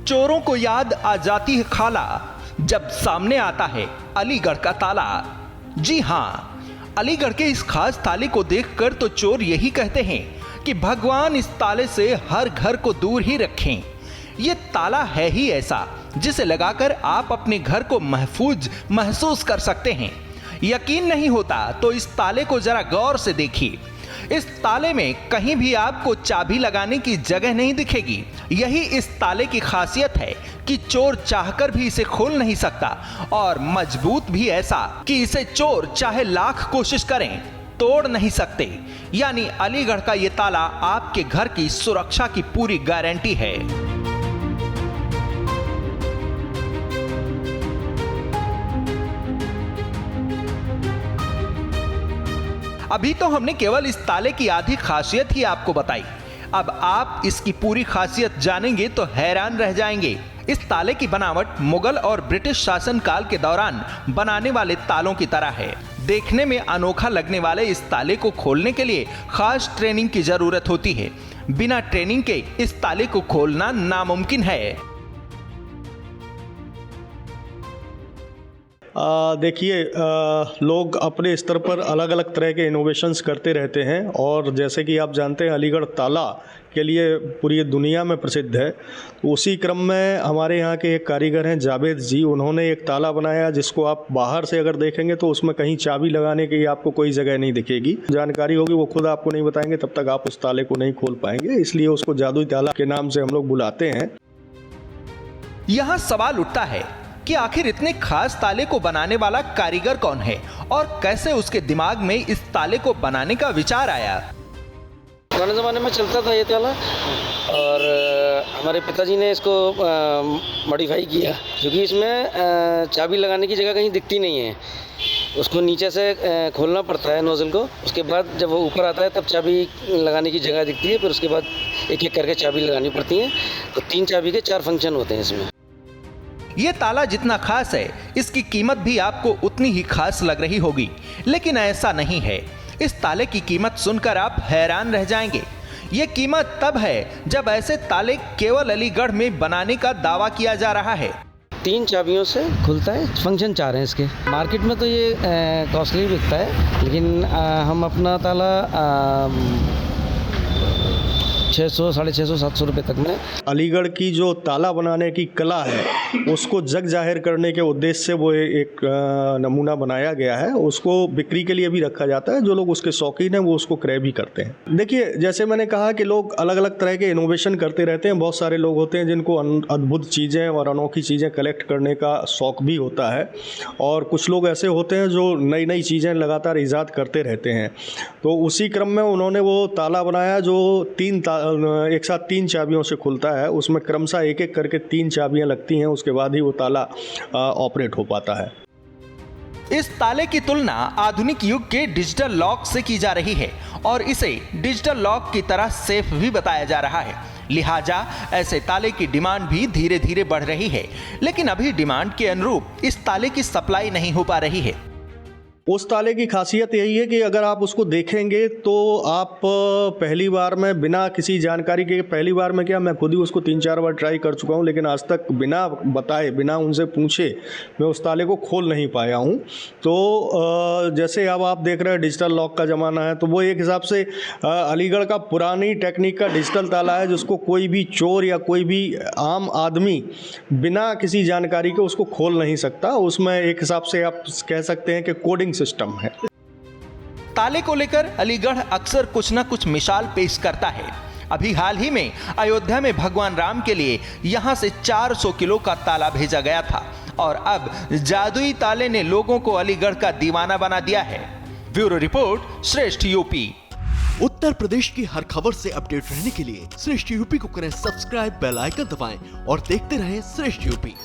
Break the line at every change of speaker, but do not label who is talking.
चोरों को याद आ जाती है खाला जब सामने आता है अलीगढ़ का ताला। जी हाँ, अलीगढ़ के इस खास ताले को देखकर तो चोर यही कहते हैं कि भगवान इस ताले से हर घर को दूर ही रखें। ये ताला है ही ऐसा जिसे लगाकर आप अपने घर को महफूज महसूस कर सकते हैं। यकीन नहीं होता तो इस ताले को जरा गौर से देखिए। इस ताले में कहीं भी आपको चाबी लगाने की जगह नहीं दिखेगी। यही इस ताले की खासियत है कि चोर चाहकर भी इसे खोल नहीं सकता और मजबूत भी ऐसा कि इसे चोर चाहे लाख कोशिश करें तोड़ नहीं सकते। यानी अलीगढ़ का ये ताला आपके घर की सुरक्षा की पूरी गारंटी है। अभी तो हमने केवल इस ताले की आधी खासियत ही आपको बताई। अब आप इसकी पूरी खासियत जानेंगे तो हैरान रह जाएंगे। इस ताले की बनावट मुगल और ब्रिटिश शासनकाल के दौरान बनाने वाले तालों की तरह है। देखने में अनोखा लगने वाले इस ताले को खोलने के लिए खास ट्रेनिंग की जरूरत होती है। बिना ट्रेनिंग के इस ताले को खोलना नामुमकिन है।
देखिए, लोग अपने स्तर पर अलग अलग तरह के इनोवेशंस करते रहते हैं और जैसे कि आप जानते हैं अलीगढ़ ताला के लिए पूरी दुनिया में प्रसिद्ध है। उसी क्रम में हमारे यहाँ के एक कारीगर हैं जावेद जी, उन्होंने एक ताला बनाया जिसको आप बाहर से अगर देखेंगे तो उसमें कहीं चाबी लगाने की आपको कोई जगह नहीं दिखेगी। जानकारी होगी वो खुद आपको नहीं बताएंगे, तब तक आप उस ताले को नहीं खोल पाएंगे, इसलिए उसको जादुई ताला के नाम से हम लोग बुलाते हैं।
यहाँ सवाल उठता है कि आखिर इतने खास ताले को बनाने वाला कारीगर कौन है और कैसे उसके दिमाग में इस ताले को बनाने का विचार आया।
पुराने ज़माने में चलता था ये ताला और हमारे पिताजी ने इसको मॉडिफाई किया क्योंकि इसमें चाबी लगाने की जगह कहीं दिखती नहीं है। उसको नीचे से खोलना पड़ता है नोजल को, उसके बाद जब वो ऊपर आता है तब चाबी लगाने की जगह दिखती है। फिर उसके बाद एक एक करके चाबी लगानी पड़ती है। तो 3 चाबी के 4 फंक्शन होते हैं इसमें।
ये ताला जितना खास है इसकी कीमत भी आपको उतनी ही खास लग रही होगी, लेकिन ऐसा नहीं है। इस ताले की कीमत सुनकर आप हैरान रह जाएंगे। ये कीमत तब है जब ऐसे ताले केवल अलीगढ़ में बनाने का दावा किया जा रहा है।
3 चाबियों से खुलता है, फंक्शन 4 हैं इसके। मार्केट में तो ये कॉस्टली बिकता है, लेकिन हम अपना ताला 600, 650, 700 रुपये तक में।
अलीगढ़ की जो ताला बनाने की कला है उसको जग जाहिर करने के उद्देश्य से वो एक नमूना बनाया गया है। उसको बिक्री के लिए भी रखा जाता है। जो लोग उसके शौकीन हैं वो उसको क्रय भी करते हैं। देखिए, जैसे मैंने कहा कि लोग अलग अलग तरह के इनोवेशन करते रहते हैं। बहुत सारे लोग होते हैं जिनको अद्भुत चीज़ें और अनोखी चीज़ें कलेक्ट करने का शौक़ भी होता है और कुछ लोग ऐसे होते हैं जो नई नई चीज़ें लगातार ईजाद करते रहते हैं। तो उसी क्रम में उन्होंने वो ताला बनाया जो एक साथ 3 चाबियों से खुलता है। उसमें क्रमशः एक एक करके 3 चाबियां लगती हैं, उसके बाद ही वो ताला ऑपरेट हो पाता है।
इस ताले की तुलना आधुनिक युग के डिजिटल लॉक से की जा रही है और इसे डिजिटल लॉक की तरह सेफ भी बताया जा रहा है। लिहाजा ऐसे ताले की डिमांड भी धीरे धीरे बढ़ रही है, लेकिन अभी डिमांड के अनुरूप इस ताले की सप्लाई नहीं हो पा रही है।
उस ताले की खासियत यही है कि अगर आप उसको देखेंगे तो आप पहली बार में बिना किसी जानकारी के, पहली बार में क्या, मैं खुद ही उसको 3-4 बार ट्राई कर चुका हूँ, लेकिन आज तक बिना बताए, बिना उनसे पूछे मैं उस ताले को खोल नहीं पाया हूँ। तो जैसे अब आप देख रहे हैं डिजिटल लॉक का ज़माना है, तो वो एक हिसाब से अलीगढ़ का पुरानी टेक्निक का डिजिटल ताला है जिसको कोई भी चोर या कोई भी आम आदमी बिना किसी जानकारी के उसको खोल नहीं सकता। उसमें एक हिसाब से आप कह सकते हैं कि कोडिंग सिस्टम है।
ताले को लेकर अलीगढ़ अक्सर कुछ न कुछ मिसाल पेश करता है। अभी हाल ही में अयोध्या में भगवान राम के लिए यहां से 400 किलो का ताला भेजा गया था और अब जादुई ताले ने लोगों को अलीगढ़ का दीवाना बना दिया है। ब्यूरो रिपोर्ट, श्रेष्ठ यूपी।
उत्तर प्रदेश की हर खबर से अपडेट रहने के लिए श्रेष्ठ यूपी को करें सब्सक्राइब, बेल आइकन दबाएं और देखते रहें श्रेष्ठ यूपी।